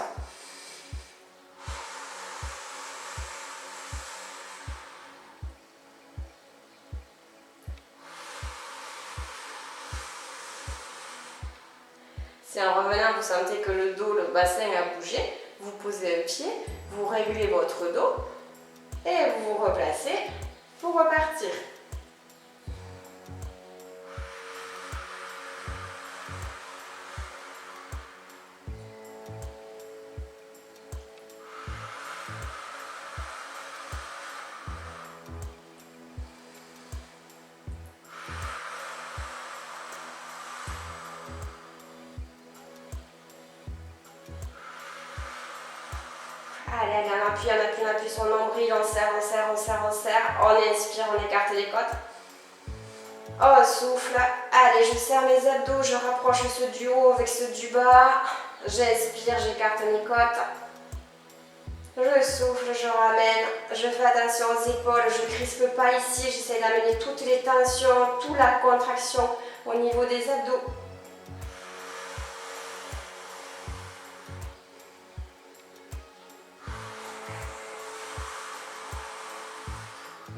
Si en revenant, vous sentez que le dos, le bassin a bougé, vous posez un pied, vous réglez votre dos et vous vous replacez pour repartir. Allez, on appuie son nombril, on serre, on serre, on serre, on serre. On inspire, on écarte les côtes. On souffle. Allez, je serre mes abdos, je rapproche ceux du haut avec ceux du bas. J'inspire, j'écarte mes côtes. Je souffle, je ramène. Je fais attention aux épaules, je ne crispe pas ici. J'essaie d'amener toutes les tensions, toute la contraction au niveau des abdos.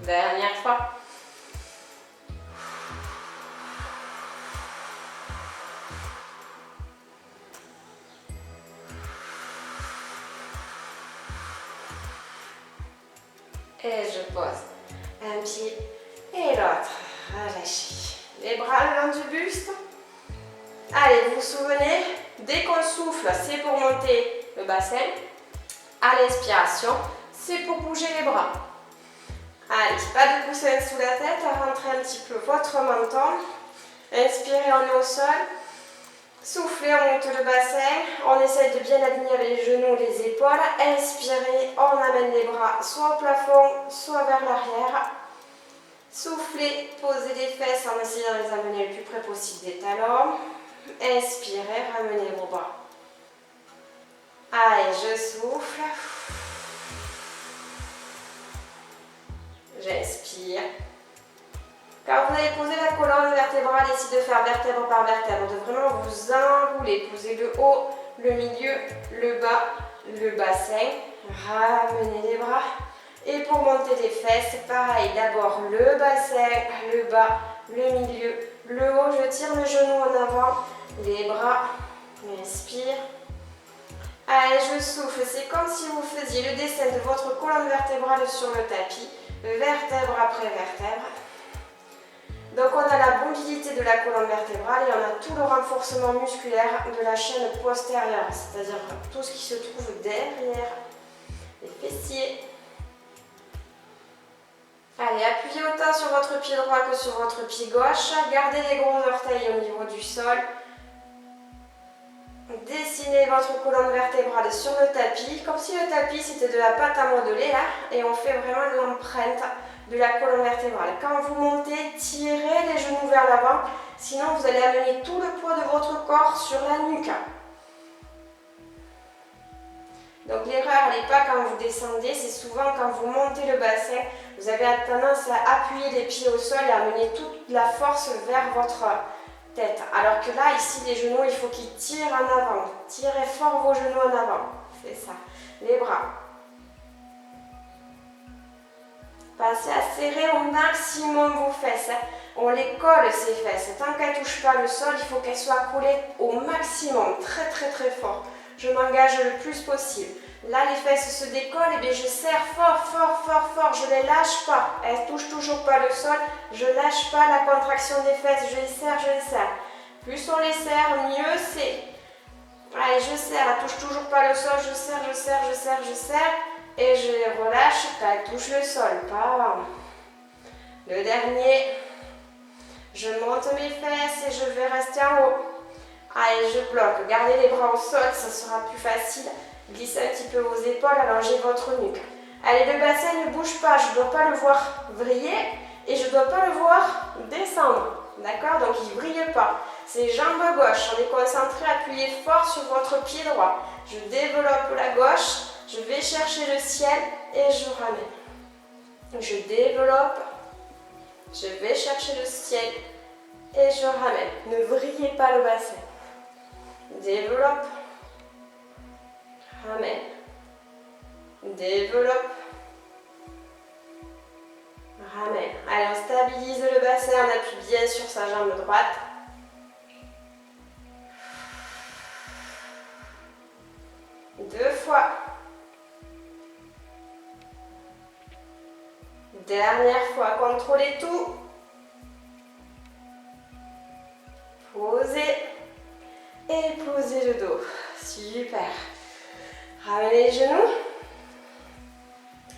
Dernière fois. Et je pose un pied et l'autre. Relâchez. Les bras le long du buste. Allez, vous vous souvenez, dès qu'on souffle, c'est pour monter le bassin. À l'inspiration, c'est pour bouger les bras. Allez, pas de coussin sous la tête, rentrez un petit peu votre menton. Inspirez, on est au sol. Soufflez, on monte le bassin. On essaye de bien aligner avec les genoux, les épaules. Inspirez, on amène les bras soit au plafond, soit vers l'arrière. Soufflez, posez les fesses en essayant de les amener le plus près possible des talons. Inspirez, ramenez vos bras. Allez, je souffle. J'inspire. Quand vous allez poser la colonne vertébrale, essayez de faire vertèbre par vertèbre, de vraiment vous enrouler. Posez le haut, le milieu, le bas, le bassin. Ramenez les bras. Et pour monter les fesses, pareil, d'abord le bassin, le bas, le milieu, le haut. Je tire le genou en avant, les bras. Inspire. Allez, je souffle. C'est comme si vous faisiez le dessin de votre colonne vertébrale sur le tapis, vertèbre après vertèbre. Donc on a la mobilité de la colonne vertébrale et on a tout le renforcement musculaire de la chaîne postérieure, c'est-à-dire tout ce qui se trouve derrière les fessiers. Allez, appuyez autant sur votre pied droit que sur votre pied gauche. Gardez les gros orteils au niveau du sol. Dessinez votre colonne vertébrale sur le tapis, comme si le tapis c'était de la pâte à modeler là, et on fait vraiment l'empreinte de la colonne vertébrale. Quand vous montez, tirez les genoux vers l'avant, sinon vous allez amener tout le poids de votre corps sur la nuque. Donc l'erreur n'est pas quand vous descendez, c'est souvent quand vous montez le bassin, vous avez tendance à appuyer les pieds au sol et à amener toute la force vers votre tête. Alors que là, ici, les genoux, il faut qu'ils tirent en avant. Tirez fort vos genoux en avant. C'est ça. Les bras. Pensez à serrer au maximum vos fesses. On les colle, ces fesses. Tant qu'elles ne touchent pas le sol, il faut qu'elles soient collées au maximum. Très, très, très fort. Je m'engage le plus possible. Là, les fesses se décollent, et bien je serre fort, fort, fort, fort. Je ne les lâche pas. Elles ne touchent toujours pas le sol. Je ne lâche pas la contraction des fesses. Je les serre, je les serre. Plus on les serre, mieux c'est. Allez, je serre. Elle ne touche toujours pas le sol. Je serre, je serre, je serre, je serre. Et je les relâche quand elles touchent le sol. Pas. Le dernier. Je monte mes fesses et je vais rester en haut. Allez, je bloque. Gardez les bras au sol, ça sera plus facile. Glissez un petit peu vos épaules, allongez votre nuque. Allez, le bassin ne bouge pas, je ne dois pas le voir vriller et je ne dois pas le voir descendre. D'accord? Donc il ne vrille pas. C'est jambe gauche, on est concentré, appuyez fort sur votre pied droit. Je développe la gauche, je vais chercher le ciel et je ramène. Je développe, je vais chercher le ciel et je ramène. Ne vrillez pas le bassin. Développe. Ramène. Développe. Ramène. Allez, on stabilise le bassin, on appuie bien sur sa jambe droite. Deux fois. Dernière fois, contrôlez tout. Posez. Et posez le dos. Super. Ramenez les genoux.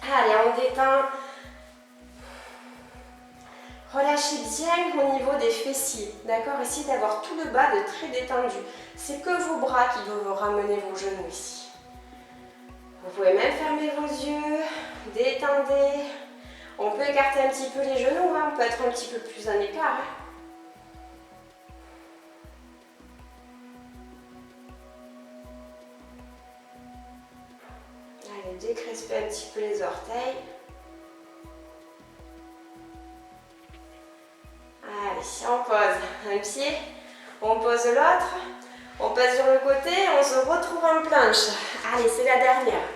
Allez, on détend. Relâchez bien au niveau des fessiers. D'accord? Essayez d'avoir tout le bas de très détendu. C'est que vos bras qui doivent ramener vos genoux ici. Vous pouvez même fermer vos yeux. Détendez. On peut écarter un petit peu les genoux. Hein. On peut être un petit peu plus en écart. Hein. Allez, décrespez un petit peu les orteils. Allez, on pose un pied, on pose l'autre, on passe sur le côté, on se retrouve en planche. Allez, c'est la dernière.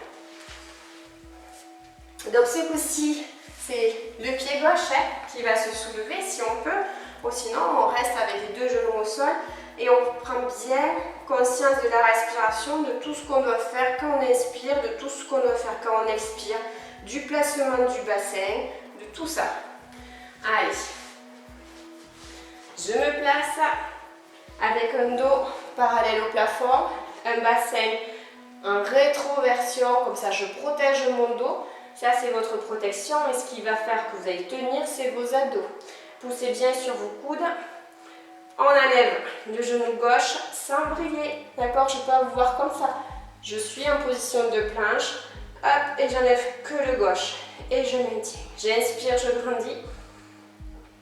Donc ce coup-ci, c'est le pied gauche qui va se soulever si on peut, ou sinon on reste avec les deux genoux au sol et on prend bien conscience de la respiration, de tout ce qu'on doit faire quand on inspire, de tout ce qu'on doit faire quand on expire, du placement du bassin, de tout ça. Allez. Je me place avec un dos parallèle au plafond, un bassin en rétroversion, comme ça je protège mon dos. Ça, c'est votre protection. Et ce qui va faire que vous allez tenir, c'est vos abdos. Poussez bien sur vos coudes. On enlève le genou gauche sans briller. D'accord? Je peux pas vous voir comme ça. Je suis en position de planche. Hop, et j'enlève que le gauche. Et je maintiens. J'inspire, je grandis.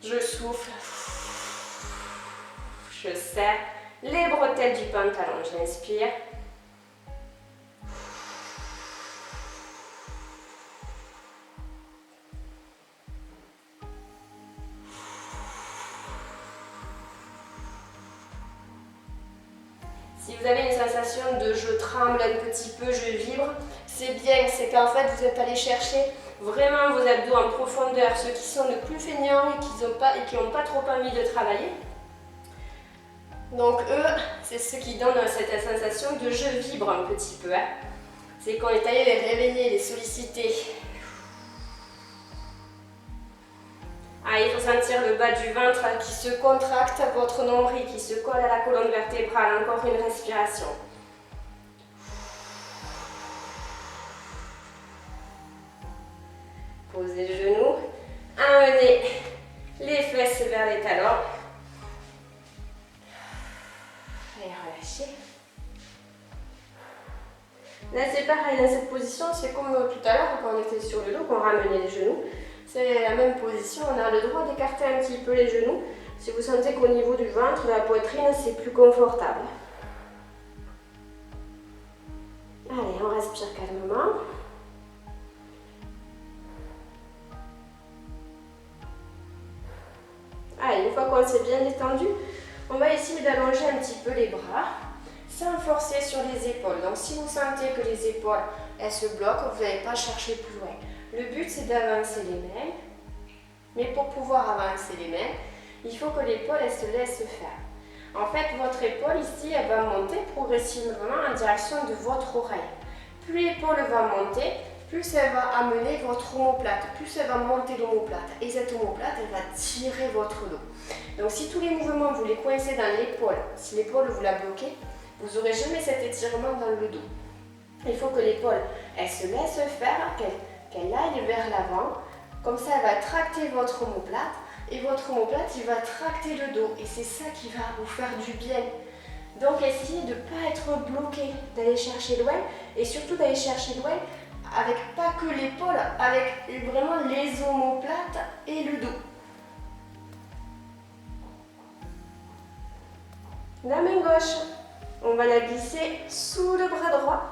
Je souffle. Je serre les bretelles du pantalon. J'inspire. Si vous avez une sensation de je tremble un petit peu, je vibre, c'est bien, c'est qu'en fait vous êtes allé chercher vraiment vos abdos en profondeur, ceux qui sont le plus feignants et qui n'ont pas trop envie de travailler. Donc eux, c'est ceux qui donnent cette sensation de je vibre un petit peu. Hein. C'est qu'on est allé les réveiller, les solliciter. Ah, il faut sentir le bas du ventre qui se contracte, votre nombril qui se colle à la colonne vertébrale. Encore une respiration. Posez le genou. Amenez les fesses vers les talons. Et relâchez. Là, c'est pareil, dans cette position, c'est comme tout à l'heure quand on était sur le dos, qu'on ramenait les genoux. C'est la même position, on a le droit d'écarter un petit peu les genoux. Si vous sentez qu'au niveau du ventre, de la poitrine, c'est plus confortable. Allez, on respire calmement. Allez, une fois qu'on s'est bien détendu, on va essayer d'allonger un petit peu les bras sans forcer sur les épaules. Donc si vous sentez que les épaules, elles se bloquent, vous n'allez pas chercher plus loin. Le but, c'est d'avancer les mains. Mais pour pouvoir avancer les mains, il faut que l'épaule, elle se laisse faire. En fait, votre épaule ici, elle va monter progressivement en direction de votre oreille. Plus l'épaule va monter, plus elle va amener votre omoplate, plus elle va monter l'omoplate. Et cette omoplate, elle va tirer votre dos. Donc si tous les mouvements, vous les coincez dans l'épaule, si l'épaule vous la bloquez, vous n'aurez jamais cet étirement dans le dos. Il faut que l'épaule, elle se laisse faire, qu'elle aille vers l'avant. Comme ça, elle va tracter votre omoplate. Et votre omoplate, il va tracter le dos. Et c'est ça qui va vous faire du bien. Donc, essayez de ne pas être bloqué, d'aller chercher loin. Et surtout d'aller chercher loin avec pas que l'épaule, avec vraiment les omoplates et le dos. La main gauche, on va la glisser sous le bras droit.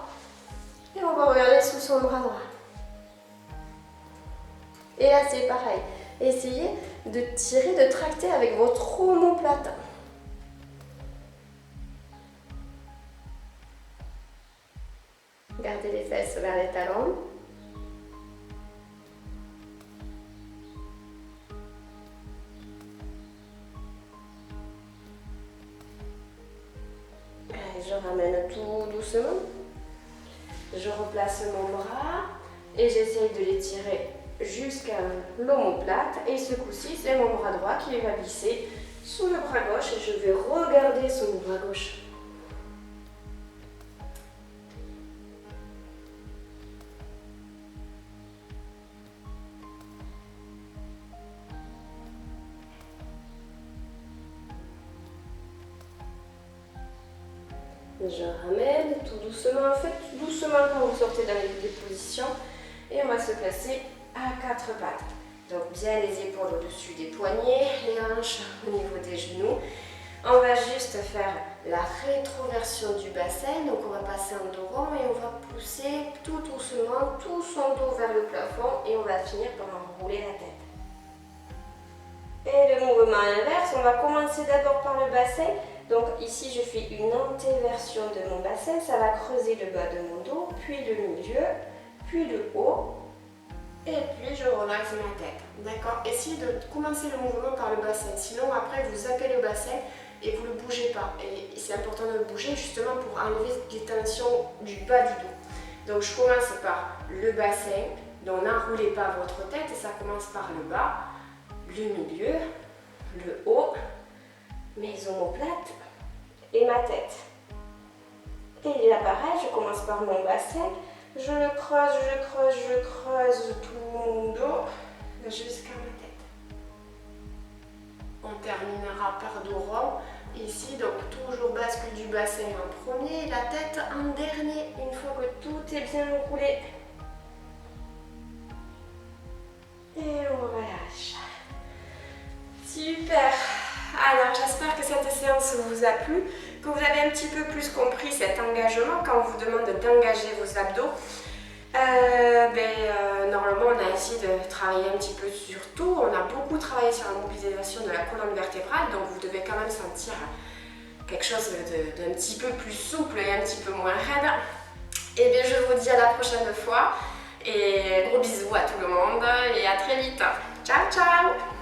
Et on va regarder sous son bras droit. Et là, c'est pareil. Essayez de tirer, de tracter avec votre omoplate. Gardez les fesses vers les talons. Allez, je ramène tout doucement. Je replace mon bras et j'essaye de l'étirer jusqu'à l'omoplate. Et ce coup-ci, c'est mon bras droit qui va glisser sous le bras gauche et je vais regarder sous mon bras gauche. Je ramène tout doucement, faites doucement quand vous sortez dans les positions et on va se placer à quatre pattes. Donc bien les épaules au-dessus des poignets, les hanches au niveau des genoux. On va juste faire la rétroversion du bassin, donc on va passer en dos rond et on va pousser tout doucement, tout son dos vers le plafond et on va finir par enrouler la tête. Et le mouvement inverse, on va commencer d'abord par le bassin. Donc ici je fais une antéversion de mon bassin, ça va creuser le bas de mon dos, puis le milieu, puis le haut, et puis je relaxe ma tête. D'accord? Essayez de commencer le mouvement par le bassin, sinon après vous zappez le bassin et vous ne le bougez pas. Et c'est important de le bouger justement pour enlever les tensions du bas du dos. Donc je commence par le bassin, donc n'enroulez pas votre tête, ça commence par le bas, le milieu, le haut, mes omoplates et ma tête. Et là pareil, je commence par mon bassin, Je creuse tout mon dos jusqu'à ma tête. On terminera par dos rond. Ici, donc toujours bascule du bassin en premier, la tête en dernier, une fois que tout est bien roulé. Et on relâche. Super. Alors, j'espère que cette séance vous a plu, que vous avez un petit peu plus compris cet engagement quand on vous demande d'engager vos abdos. Normalement, on a essayé de travailler un petit peu sur tout. On a beaucoup travaillé sur la mobilisation de la colonne vertébrale, donc vous devez quand même sentir quelque chose d'un petit peu plus souple et un petit peu moins raide. Et bien, je vous dis à la prochaine fois. Et gros bisous à tout le monde et à très vite. Ciao, ciao!